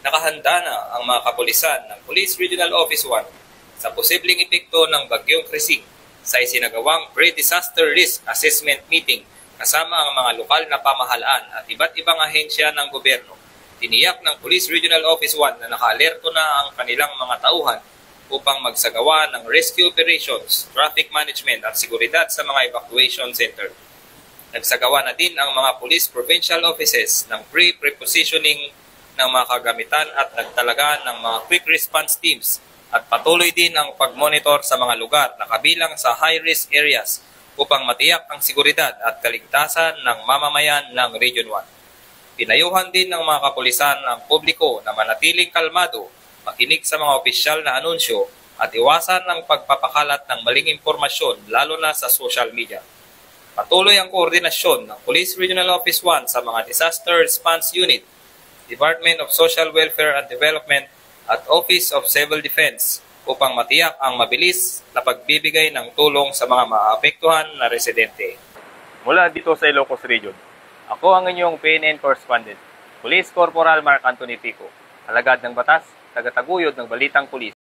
nakahanda na ang mga kapulisan ng Police Regional Office 1 sa posibleng epekto ng Bagyong Krising sa isinagawang Pre-Disaster Risk Assessment Meeting kasama ang mga lokal na pamahalaan at iba't ibang ahensya ng gobyerno. Tiniyak ng Police Regional Office 1 na nakaalerto na ang kanilang mga tauhan upang magsagawa ng rescue operations, traffic management at seguridad sa mga evacuation center. Nagsagawa na din ang mga police provincial offices ng pre-prepositioning ng mga kagamitan at nagtalaga ng mga quick response teams at patuloy din ang pagmonitor sa mga lugar na kabilang sa high-risk areas upang matiyak ang seguridad at kaligtasan ng mamamayan ng Region 1. Pinayuhan din ng mga kapulisan ang publiko na manatiling kalmado, makinig sa mga opisyal na anunsyo at iwasan ang pagpapakalat ng maling impormasyon lalo na sa social media. Patuloy ang koordinasyon ng Police Regional Office 1 sa mga Disaster Response Unit, Department of Social Welfare and Development at Office of Civil Defense upang matiyak ang mabilis na pagbibigay ng tulong sa mga maapektuhan na residente. Mula dito sa Ilocos Region, ako ang inyong PNN correspondent, Police Corporal Mark Anthony Pico, alagad ng batas, tagataguyod ng Balitang Pulis.